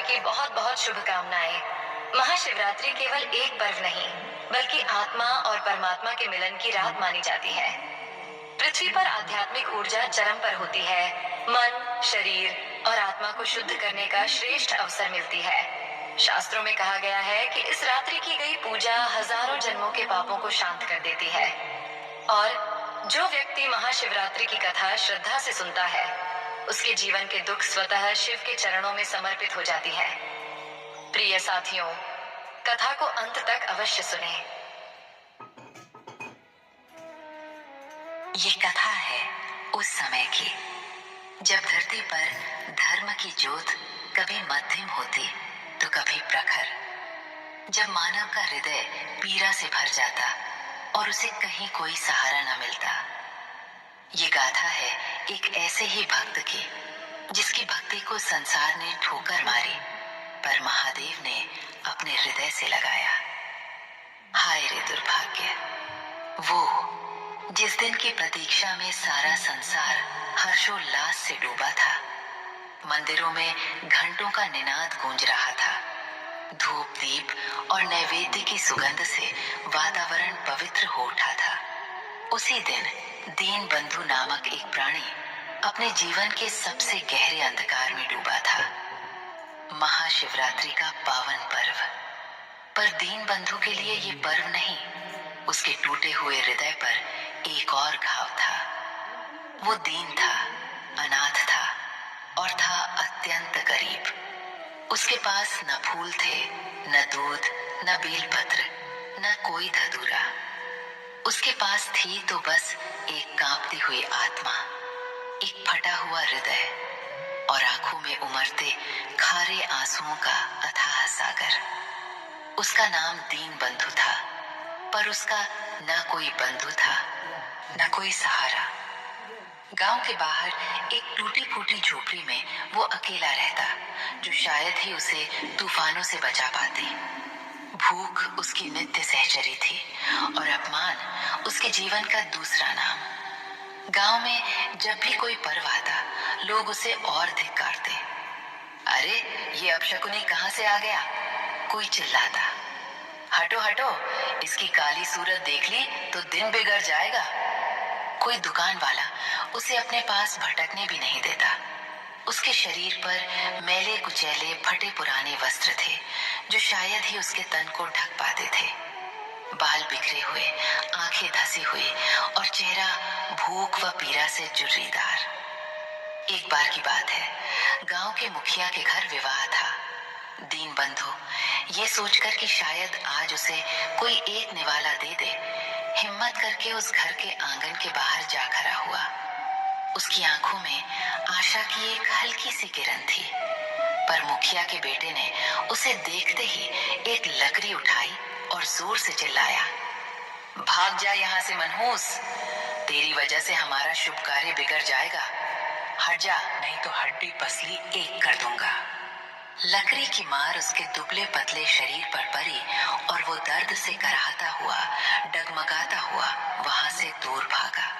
की बहुत बहुत शुभकामनाएं। महाशिवरात्रि केवल एक पर्व नहीं, बल्कि आत्मा और परमात्मा के मिलन की रात मानी जाती है। पृथ्वी पर आध्यात्मिक ऊर्जा चरम पर होती है। मन, शरीर और आत्मा को शुद्ध करने का श्रेष्ठ अवसर मिलती है। शास्त्रों में कहा गया है कि इस रात्रि की गई पूजा हजारों जन्मों के पापों को शांत कर देती है। और जो व्यक्ति महाशिवरात्रि की कथा श्रद्धा से सुनता है, उसके जीवन के दुख स्वतः शिव के चरणों में समर्पित हो जाती है। प्रिय साथियों, कथा को अंत तक अवश्य सुने। ये कथा है उस समय की, जब धरती पर धर्म की ज्योत कभी मध्यम होती तो कभी प्रखर, जब मानव का हृदय पीड़ा से भर जाता और उसे कहीं कोई सहारा न मिलता। ये गाथा है एक ऐसे ही भक्त की, जिसकी भक्ति को संसार ने ठोकर मारी, पर महादेव ने अपने हृदय से लगाया। हाय रे दुर्भाग्य, वो जिस दिन की प्रतीक्षा में सारा संसार हर्षोल्लास से डूबा था। मंदिरों में घंटों का निनाद गूंज रहा था। धूप दीप और नैवेद्य की सुगंध से वातावरण पवित्र हो उठा था। उसी दिन दीन बंधु नामक एक प्राणी अपने जीवन के सबसे गहरे अंधकार में डूबा था। महाशिवरात्रि का पावन पर्व, पर दीन बंधु के लिए ये पर्व नहीं, उसके टूटे हुए हृदय पर एक और घाव था। वो दीन था, अनाथ था और था अत्यंत गरीब। उसके पास न फूल थे, न दूध, न बेलपत्र, न कोई धतूरा। उसके पास थी तो बस एक कांपती हुई आत्मा, एक फटा हुआ हृदय और आंखों में उमड़ते खारे आंसुओं का अथाह सागर। उसका नाम दीन बंधु था, पर उसका न कोई बंधु था, न कोई सहारा। गांव के बाहर एक टूटी फूटी झोपड़ी में वो अकेला रहता, जो शायद ही उसे तूफानों से बचा पाती। भूख उसकी नित्य सहचरी थी और अपमान उसके जीवन का दूसरा नाम। गांव में जब भी कोई पर्व आता, लोग उसे और धिक्कारते। अरे ये अपशकुनी कहां से आ गया, कोई चिल्लाता। हटो हटो, इसकी काली सूरत देख ली तो दिन बिगड़ जाएगा। कोई दुकान वाला उसे अपने पास भटकने भी नहीं देता। उसके शरीर पर मैले कुचैले फटे पुराने वस्त्र थे, जो शायद ही उसके तन को ढक पाते थे। बाल बिखरे हुए, आंखें धसी हुई और चेहरा भूख व पीड़ा से जुर्रीदार। एक बार की बात है, गांव के मुखिया के घर विवाह था। दीन बंधु ये सोचकर कि शायद आज उसे कोई एक निवाला दे दे, हिम्मत करके उस घर के आंगन के बाहर जा खड़ा हुआ। उसकी आंखों में आशा की एक हल्की सी किरण थी, पर मुखिया के बेटे ने उसे देखते ही एक लकड़ी उठाई और जोर से चिल्लाया, भाग जा यहाँ से मनहूस, तेरी वजह से हमारा शुभ कार्य बिगड़ जाएगा। हट जा, नहीं तो हड्डी पसली एक कर दूंगा। लकड़ी की मार उसके दुबले पतले शरीर पर पड़ी और वो दर्द से कराहता हुआ, डगमगाता हुआ वहां से दूर भागा।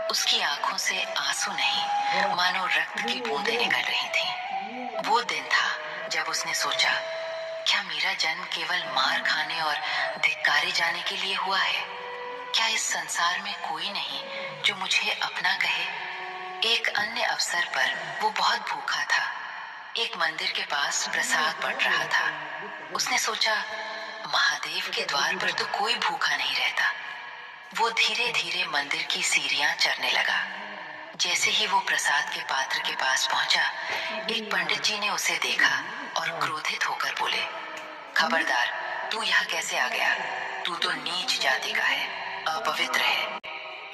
उसकी आंखों से आंसू नहीं, मानो रक्त की बूंदें निकल रही थीं। वो दिन था जब उसने सोचा, क्या मेरा जन्म केवल मार खाने और धिक्कारे जाने के लिए हुआ है? क्या इस संसार में कोई नहीं जो मुझे अपना कहे? एक अन्य अवसर पर वो बहुत भूखा था। एक मंदिर के पास प्रसाद बंट रहा था। उसने सोचा, महादेव के द्वार पर तो कोई भूखा नहीं रहता। वो धीरे धीरे मंदिर की सीढ़ियां चढ़ने लगा। जैसे ही वो प्रसाद के पात्र के पास पहुंचा, एक पंडित जी ने उसे देखा और क्रोधित होकर बोले, खबरदार, तू यहाँ कैसे आ गया? तू तो नीच जाति का है, अपवित्र है।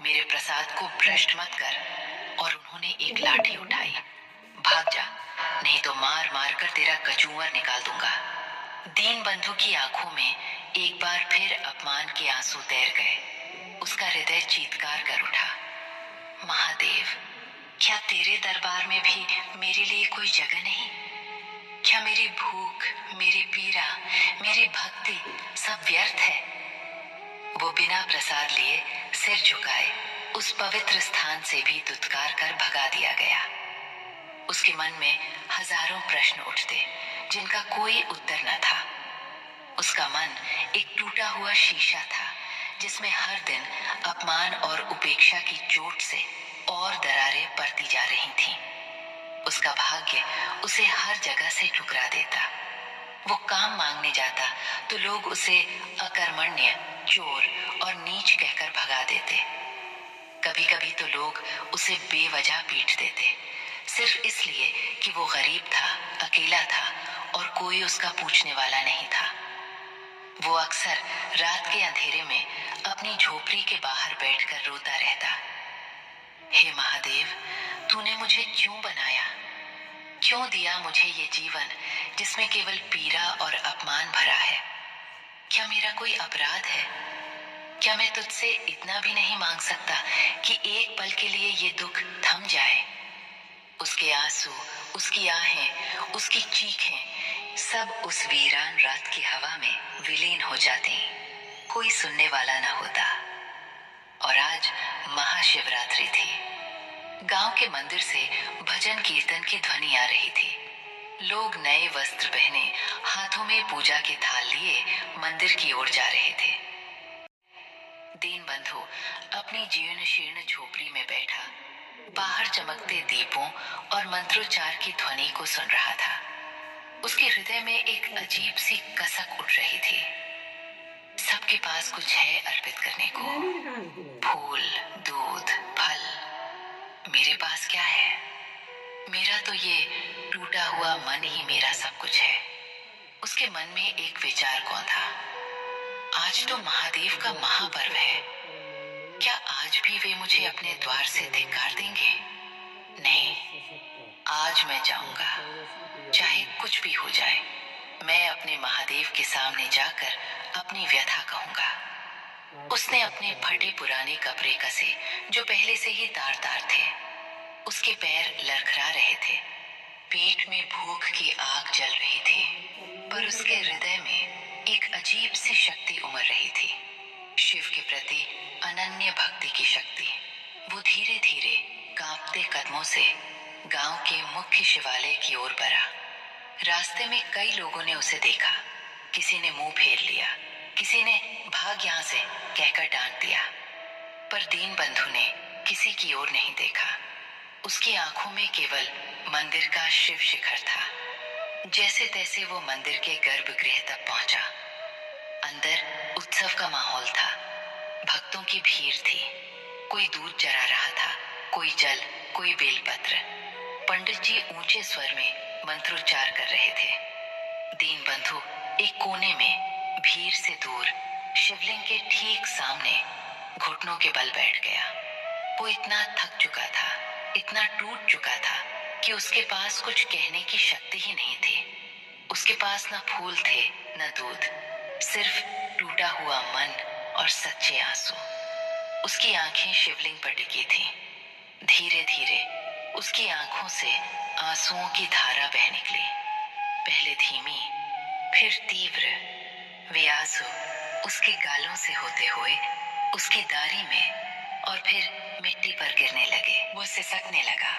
मेरे प्रसाद को भ्रष्ट मत कर। और उन्होंने एक लाठी उठाई। भाग जा, नहीं तो मार मार कर तेरा कचूमर निकाल दूंगा। दीन बंधु की आंखों में एक बार फिर अपमान के आंसू तैर गए। उसका हृदय चीत्कार कर उठा, महादेव, क्या तेरे दरबार में भी मेरे लिए कोई जगह नहीं? क्या मेरी भूख, मेरी पीड़ा, मेरी भक्ति सब व्यर्थ है? वो बिना प्रसाद लिए सिर झुकाए उस पवित्र स्थान से भी दुत्कार कर भगा दिया गया। उसके मन में हजारों प्रश्न उठते, जिनका कोई उत्तर न था। उसका मन एक टूटा हुआ शीशा था जिसमें हर दिन अपमान और उपेक्षा की चोट से और दरारें पड़ती जा रही थीं। उसका भाग्य उसे हर जगह से ठुकरा देता। वो काम मांगने जाता तो लोग उसे अकर्मण्य, चोर और नीच कहकर भगा देते। कभी कभी तो लोग उसे बेवजह पीट देते, सिर्फ इसलिए कि वो गरीब था, अकेला था और कोई उसका पूछने वाला नहीं था। वो अक्सर रात के अंधेरे में अपनी झोपड़ी के बाहर बैठकर रोता रहता। हे महादेव, तूने मुझे क्यों बनाया? क्यों दिया मुझे ये जीवन जिसमें केवल पीड़ा और अपमान भरा है? क्या मेरा कोई अपराध है? क्या मैं तुझसे इतना भी नहीं मांग सकता कि एक पल के लिए ये दुख थम जाए? उसके आंसू, उसकी आहें, उसकी चीखें सब उस वीरान रात की हवा में विलीन हो जाती। कोई सुनने वाला न होता। और आज महाशिवरात्रि थी। गांव के मंदिर से भजन कीर्तन की ध्वनि आ रही थी। लोग नए वस्त्र पहने हाथों में पूजा के थाल लिए मंदिर की ओर जा रहे थे। दीनबंधु अपनी जीर्ण शीर्ण झोपड़ी में बैठा बाहर चमकते दीपों और मंत्रोच्चार की ध्वनि को सुन रहा था। उसके हृदय में एक अजीब सी कसक उठ रही थी। सबके पास कुछ है अर्पित करने को, फूल, दूध, फल। मेरे पास क्या है? मेरा तो ये टूटा हुआ मन ही मेरा सब कुछ है। उसके मन में एक विचार कौन था? आज तो महादेव का महापर्व है। क्या आज भी वे मुझे अपने द्वार से धिक्कार देंगे? नहीं, आज मैं जाऊंगा, चाहे कुछ भी हो जाए। मैं अपने महादेव के सामने जाकर अपनी व्यथा कहूंगा। उसने अपने फटे पुराने कपड़े कसे जो पहले से ही तार तार थे। उसके पैर लड़खड़ा रहे थे। पेट में भूख की आग जल रही थी, पर उसके हृदय में एक अजीब सी शक्ति उमड़ रही थी। शिव के प्रति अनन्य भक्ति की शक्ति। वो धीरे धीरे कांपते कदमों से गांव के मुख्य शिवालय की ओर बढ़ा। रास्ते में कई लोगों ने उसे देखा। किसी ने मुंह फेर लिया, किसी ने भाग यहां से कहकर डांट दिया, पर दीनबंधु ने किसी की ओर नहीं देखा। उसकी आंखों में केवल मंदिर का शिव शिखर था। जैसे तैसे वो मंदिर के गर्भगृह तक पहुंचा। अंदर उत्सव का माहौल था। भक्तों की भीड़ थी। कोई दूध चढ़ा रहा था, कोई जल, कोई बेलपत्र। पंडित जी ऊंचे स्वर में मंत्रोच्चार कर रहे थे। दीनबंधु एक कोने में भीड़ से दूर शिवलिंग के ठीक सामने घुटनों के बल बैठ गया। वो इतना थक चुका था, इतना टूट चुका था कि उसके पास कुछ कहने की शक्ति ही नहीं थी। उसके पास न फूल थे, न दूध, सिर्फ टूटा हुआ मन और सच्चे आंसू। उसकी आंखें शिवलिंग पर टिकी थीं। धीरे धीरे उसकी आंखों से आंसुओं की धारा बह निकली। पहले धीमी, फिर तीव्र। वे आंसू उसके गालों से होते हुए उसकी दाढ़ी में और फिर मिट्टी पर गिरने लगे। वो सिसकने लगा।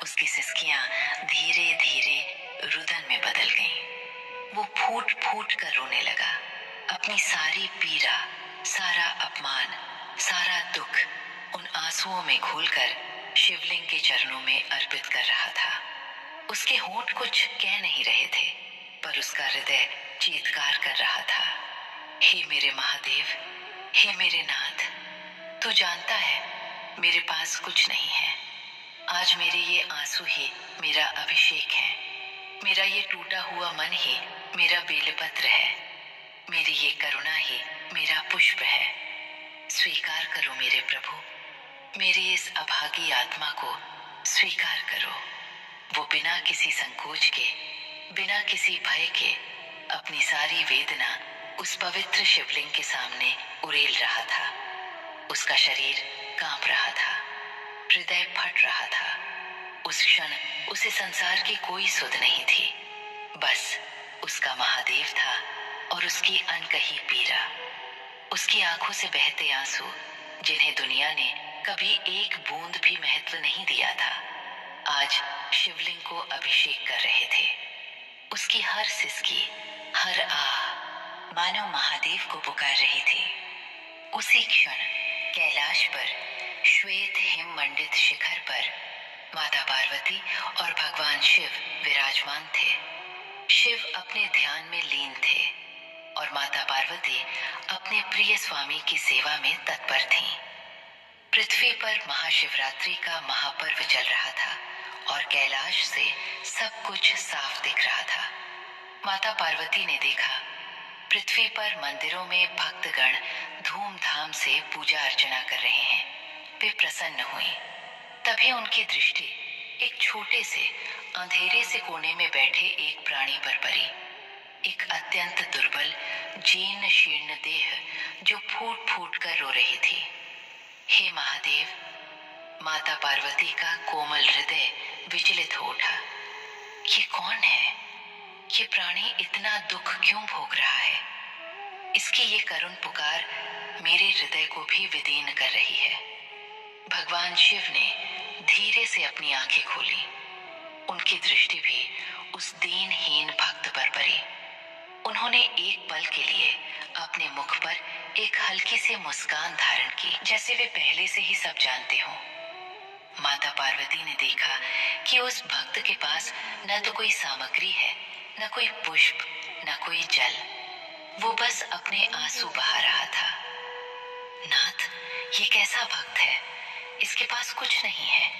उसकी सिसकियां धीरे धीरे रुदन में बदल गईं। वो फूट फूट कर रोने लगा। अपनी सारी पीड़ा, सारा अपमान, सारा दुख उन आंसुओं में घोलकर शिवलिंग के चरणों में अर्पित कर रहा था। उसके होंठ कुछ कह नहीं रहे थे, पर उसका हृदय चीत्कार कर रहा था। हे मेरे महादेव, हे मेरे नाथ, तू जानता है मेरे पास कुछ नहीं है। आज मेरे ये आंसू ही मेरा अभिषेक है। मेरा ये टूटा हुआ मन ही मेरा बेलपत्र है। मेरी ये करुणा ही मेरा पुष्प है। स्वीकार करो मेरे प्रभु, मेरी इस अभागी आत्मा को स्वीकार करो। वो बिना किसी संकोच के, बिना किसी भय के अपनी सारी वेदना उस पवित्र शिवलिंग के सामने उड़ेल रहा था। उसका शरीर कांप रहा था, हृदय फट रहा था। उस क्षण उसे संसार की कोई सुध नहीं थी। बस उसका महादेव था और उसकी अनकही पीड़ा। उसकी आंखों से बहते आंसू जिन्हें दुनिया ने कभी एक बूंद भी महत्व नहीं दिया था, आज शिवलिंग को अभिषेक कर रहे थे। उसकी हर सिसकी, हर आह मानो महादेव को पुकार रही थी। उसी क्षण कैलाश पर श्वेत हिम मंडित शिखर पर माता पार्वती और भगवान शिव विराजमान थे। शिव अपने ध्यान में लीन थे और माता पार्वती अपने प्रिय स्वामी की सेवा में तत्पर थीं। पृथ्वी पर महाशिवरात्रि का महापर्व चल रहा था और कैलाश से सब कुछ साफ दिख रहा था। माता पार्वती ने देखा पृथ्वी पर मंदिरों में भक्तगण धूमधाम से पूजा अर्चना कर रहे हैं। वे प्रसन्न हुई। तभी उनकी दृष्टि एक छोटे से अंधेरे से कोने में बैठे एक प्राणी पर पड़ी। एक अत्यंत दुर्बल जीर्ण शीर्ण देह जो फूट फूट कर रो रही थी। हे महादेव! माता पार्वती का कोमल हृदय विचलित हो उठा। ये कौन है? ये प्राणी इतना दुख क्यों भोग रहा है? इसकी ये करुण पुकार मेरे हृदय को भी विदीर्ण कर रही है। भगवान शिव ने धीरे से अपनी आंखें खोली। उनकी दृष्टि भी उस दीनहीन भक्त पर पड़ी। उन्होंने एक पल के लिए अपने मुख पर एक हल्की सी मुस्कान धारण की, जैसे वे पहले से ही सब जानते हों। माता पार्वती ने देखा कि उस भक्त के पास न तो कोई सामग्री है, न कोई पुष्प, न कोई जल। वो बस अपने आंसू बहा रहा था। नाथ, ये कैसा भक्त है? इसके पास कुछ नहीं है,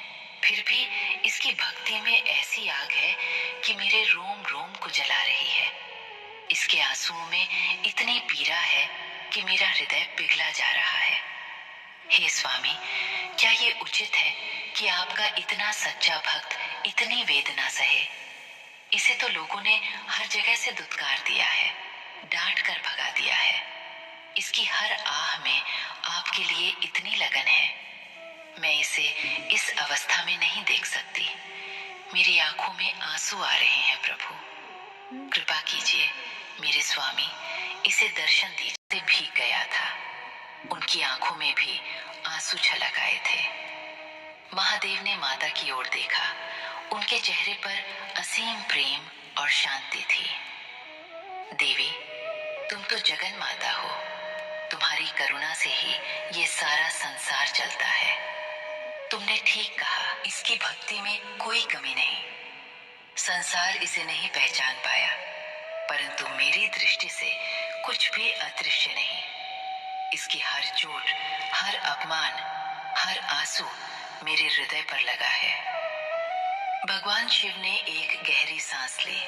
फिर भी इसकी भक्ति में ऐसी आग है कि मेरे रोम रोम को जला रही है। इसके आंसुओं में इतनी पीड़ा है कि मेरा हृदय पिघला जा रहा है। हे स्वामी, क्या ये उचित है कि आपका इतना सच्चा भक्त इतनी वेदना सहे? इसे तो लोगों ने हर जगह से दुत्कार दिया है, डांट कर भगा दिया है। इसकी हर आह में आपके लिए इतनी लगन है। मैं इसे इस अवस्था में नहीं देख सकती। मेरी आंखों में आंसू आ रहे हैं प्रभु। कृपा कीजिए मेरे स्वामी, इसे दर्शन दीजिए। भीग गया था। उनकी आंखों में भी आंसू छलक आए थे। महादेव ने माता की ओर देखा। उनके चेहरे पर असीम प्रेम और शांति थी। देवी, तुम तो जगन माता हो। तुम्हारी करुणा से ही ये सारा संसार चलता है। तुमने ठीक कहा, इसकी भक्ति में कोई कमी नहीं। संसार इसे नहीं पहचान पाया, परंतु मेरी दृष्टि से कुछ भी अदृश्य नहीं। इसकी हर चोट, हर अपमान, हर आंसू मेरे हृदय पर लगा है। भगवान शिव ने एक गहरी सांस ली।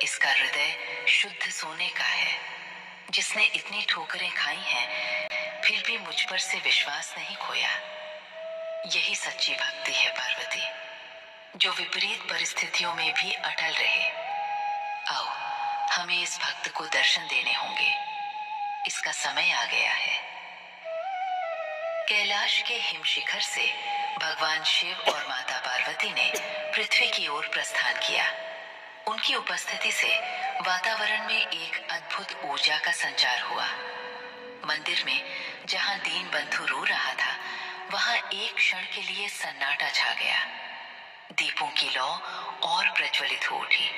इसका हृदय शुद्ध सोने का है। जिसने इतनी ठोकरें खाई हैं, फिर भी मुझ पर से विश्वास नहीं खोया। यही सच्ची भक्ति है पार्वती, जो विपरीत परिस्थितियों में भी अटल रहे। आओ, हमें इस भक्त को दर्शन देने होंगे। इसका समय आ गया है। कैलाश के हिम शिखर से भगवान शिव और माता पार्वती ने पृथ्वी की ओर प्रस्थान किया। उनकी उपस्थिति से वातावरण में एक अद्भुत ऊर्जा का संचार हुआ। मंदिर में जहां दीन बंधु रो रहा था, वहां एक क्षण के लिए सन्नाटा छा गया। दीपों की लौ और प्रज्वलित हो उठी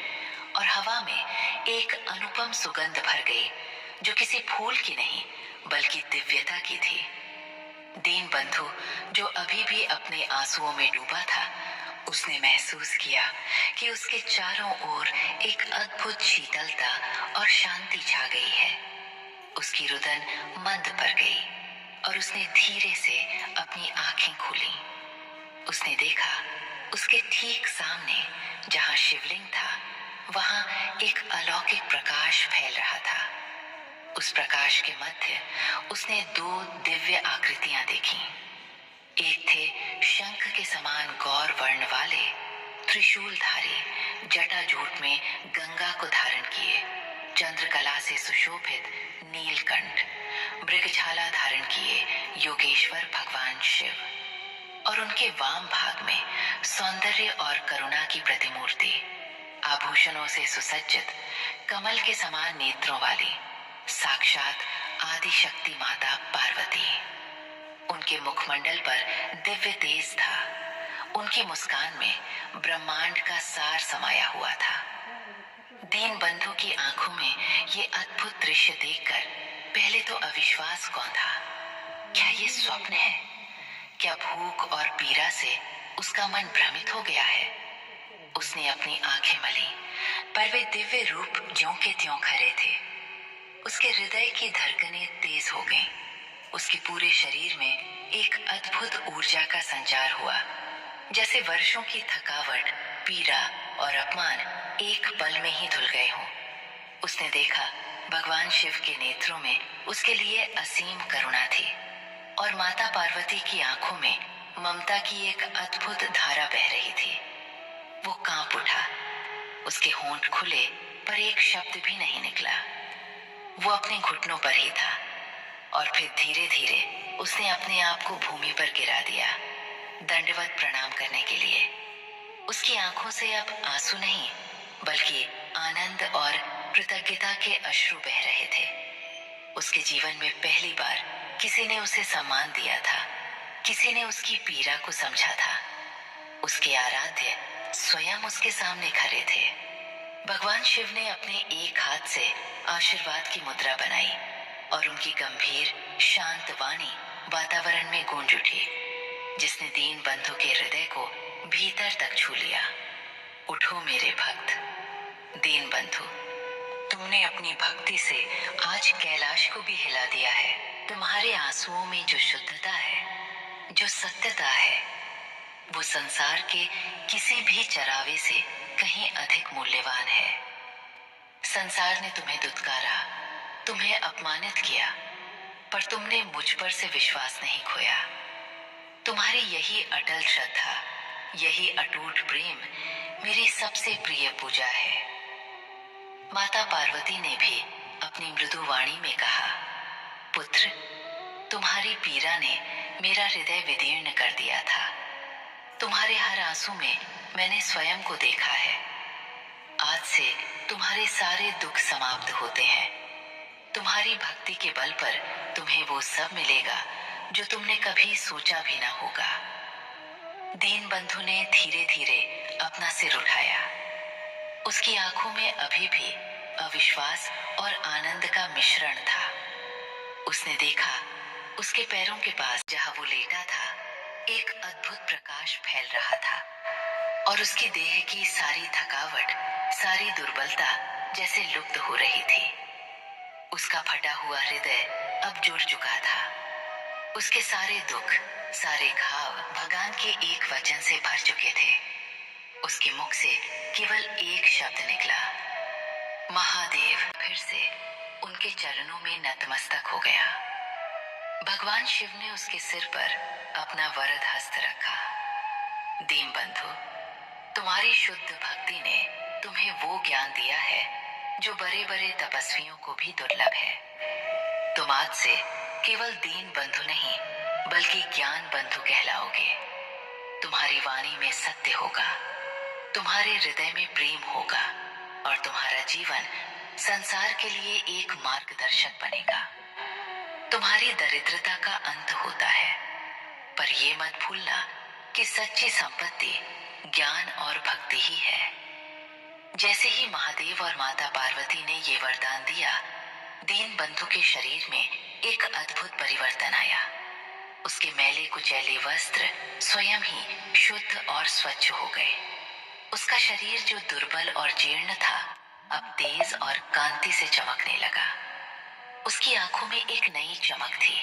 और हवा में एक अनुपम सुगंध भर गई, जो किसी फूल की नहीं बल्कि दिव्यता की थी। दीन बंधु, जो अभी भी अपने आंसुओं में डूबा था, उसने महसूस किया कि उसके चारों ओर एक अद्भुत शीतलता और शांति छा गई है। उसकी रुदन मंद पड़ गई और उसने धीरे से अपनी आंखें खोली। उसने देखा उसके ठीक सामने जहां शिवलिंग था, वहां एक अलौकिक प्रकाश फैल रहा था। उस प्रकाश के मध्य उसने दो दिव्य आकृतियां देखी। एक थे शंख के समान गौर वर्ण वाले त्रिशूलधारी, जटाजूट में गंगा को धारण किए, चंद्रकला से सुशोभित नीलकंठ, मृगछाला धारण किए योगेश्वर भगवान शिव, और उनके वाम भाग में सौंदर्य और करुणा की प्रतिमूर्ति, आभूषणों से सुसज्जित, कमल के समान नेत्रों वाली साक्षात आदि शक्ति माता पार्वती। उनके मुखमंडल पर दिव्य तेज था। उनकी मुस्कान में ब्रह्मांड का सार समाया हुआ था। दीन बंधु की आंखों में ये अद्भुत दृश्य देखकर पहले तो अविश्वास कौन था। क्या ये स्वप्न है? क्या भूख और पीड़ा से उसका मन भ्रमित हो गया है? उसने अपनी आंखें मली, पर वे दिव्य रूप ज्यों के त्यों खड़े थे। उसके हृदय की धड़कनें तेज हो गईं। उसके पूरे शरीर में एक अद्भुत ऊर्जा का संचार हुआ, जैसे वर्षों की थकावट, पीड़ा और अपमान एक पल में ही धुल गए हों। उसने देखा भगवान शिव के नेत्रों में उसके लिए असीम करुणा थी और माता पार्वती की आंखों में ममता की एक अद्भुत धारा बह रही थी। वो कांप उठा। उसके होंठ खुले पर एक शब्द भी नहीं निकला। वो अपने घुटनों पर ही था और फिर धीरे धीरे उसने अपने आप को भूमि पर गिरा दिया, दंडवत प्रणाम करने के लिए। उसकी आंखों से अब आंसू नहीं बल्कि आनंद और कृतज्ञता के अश्रु बह रहे थे। उसके जीवन में पहली बार किसी ने उसे सम्मान दिया था, किसी ने उसकी पीड़ा को समझा था। उसके आराध्य स्वयं उसके सामने खड़े थे। भगवान शिव ने अपने एक हाथ से आशीर्वाद की मुद्रा बनाई और उनकी गंभीर शांत वाणी वातावरण में गूंज उठी, जिसने दीन बंधु के हृदय को भीतर तक छू लिया। उठो मेरे भक्त। दीन बंधु, तुमने अपनी भक्ति से आज कैलाश को भी हिला दिया है। तुम्हारे आंसुओं में जो शुद्धता है, जो सत्यता है, वो संसार के किसी भी चरावे से कहीं अधिक मूल्यवान है। संसार ने तुम्हें दुत्कारा, तुम्हें अपमानित किया, पर तुमने मुझ पर से विश्वास नहीं खोया। तुम्हारी यही अटल श्रद्धा, यही अटूट प्रेम मेरी सबसे प्रिय पूजा है। माता पार्वती ने भी अपनी मृदु वाणी में कहा, पुत्र, तुम्हारी पीड़ा ने मेरा हृदय विदीर्ण कर दिया था। तुम्हारे हर आंसू में मैंने स्वयं को देखा है। आज से तुम्हारे सारे दुख समाप्त होते हैं। तुम्हारी भक्ति के बल पर तुम्हें वो सब मिलेगा जो तुमने कभी सोचा भी ना होगा। दीन बंधु ने धीरे धीरे अपना सिर उठाया। उसकी आंखों में अभी भी अविश्वास और आनंद का मिश्रण था। उसने देखा उसके पैरों के पास जहां वो लेटा था, एक अद्भुत प्रकाश फैल रहा था और उसकी देह की सारी थकावट, सारी दुर्बलता जैसे लुप्त हो रही थी। उसका फटा हुआ हृदय अब जुड़ चुका था। उसके सारे दुख, सारे घाव भगवान के एक वचन से भर चुके थे। उसके मुख से केवल एक शब्द निकला, महादेव। फिर से उनके चरणों में नतमस्तक हो गया। भगवान शिव ने उसके सिर पर अपना वरद हस्त रखा। दीन बंधु, तुम्हारी शुद्ध भक्ति ने तुम्हें वो ज्ञान दिया है जो बड़े बड़े तपस्वियों को भी दुर्लभ है। तुम आज से केवल दीन बंधु नहीं बल्कि ज्ञान बंधु कहलाओगे। तुम्हारी वाणी में सत्य होगा, तुम्हारे हृदय में प्रेम होगा और तुम्हारा जीवन संसार के लिए एक मार्गदर्शक बनेगा। तुम्हारी दरिद्रता का अंत होता है, पर ये मत भूलना कि सच्ची संपत्ति ज्ञान और भक्ति ही है। जैसे ही महादेव और माता पार्वती ने ये वरदान दिया, दीन बंधु के शरीर में एक अद्भुत परिवर्तन आया। उसके मैले कुचैले वस्त्र स्वयं ही शुद्ध और स्वच्छ हो गए। उसका शरीर जो दुर्बल और जीर्ण था, अब तेज और कांति से चमकने लगा। उसकी आंखों में एक नई चमक थी।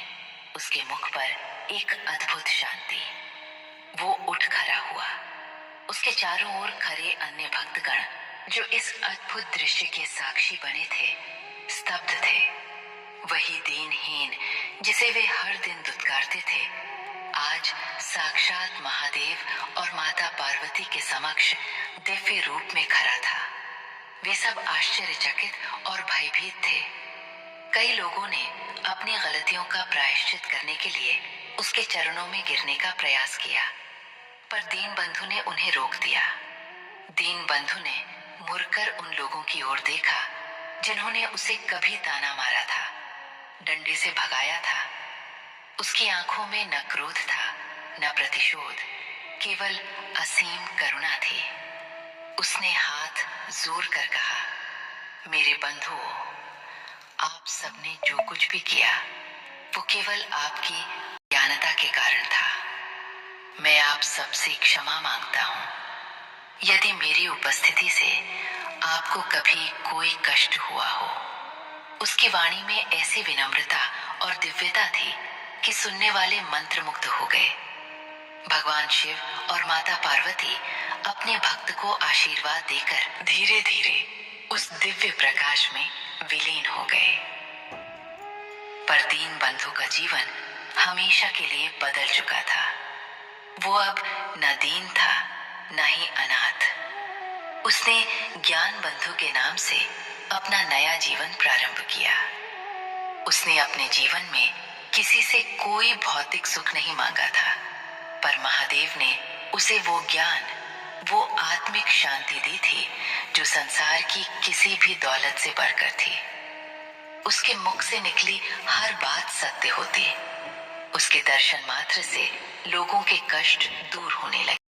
उसके मुख पर एक अद्भुत शांति। वो उठ खड़ा हुआ। उसके चारों ओर खड़े अन्य भक्तगण जो इस अद्भुत दृश्य के साक्षी बने थे, स्तब्ध थे। वही दीनहीन जिसे वे हर दिन दुत्कारते थे, आज साक्षात महादेव और माता पार्वती के समक्ष दिव्य रूप में खड़ा था। वे सब आश्चर्यचकित और भयभीत थे। कई लोगों ने अपनी गलतियों का प्रायश्चित करने के लिए उसके चरणों में गिरने का प्रयास किया, पर दीन बंधु ने उन्हें रोक दिया। दीन बंधु ने मुड़कर उन लोगों की ओर देखा जिन्होंने उसे कभी ताना मारा था, डंडे से भगाया था। उसकी आंखों में न क्रोध था, न प्रतिशोध, केवल असीम करुणा थी। उसने हाथ जोर कर कहा, मेरे बंधुओं, आप सबने जो कुछ भी किया वो केवल आपकी ज्ञानता के कारण था। मैं आप सबसे क्षमा मांगता हूँ यदि मेरी उपस्थिति से आपको कभी कोई कष्ट हुआ हो। उसकी वाणी में ऐसी विनम्रता और दिव्यता थी कि सुनने वाले मंत्रमुग्ध हो गए। भगवान शिव और माता पार्वती अपने भक्त को आशीर्वाद देकर धीरे धीरे उस दिव्य प्रकाश में विलीन हो गए। पर दीन बंधु का जीवन हमेशा के लिए बदल चुका था। वो अब न दीन था न ही अनाथ। उसने ज्ञान बंधु के नाम से अपना नया जीवन प्रारंभ किया। उसने अपने जीवन में किसी से कोई भौतिक सुख नहीं मांगा था, पर महादेव ने उसे वो ज्ञान, वो आत्मिक शांति दी थी जो संसार की किसी भी दौलत से बढ़कर थी। उसके मुख से निकली हर बात सत्य होती। उसके दर्शन मात्र से लोगों के कष्ट दूर होने लगे।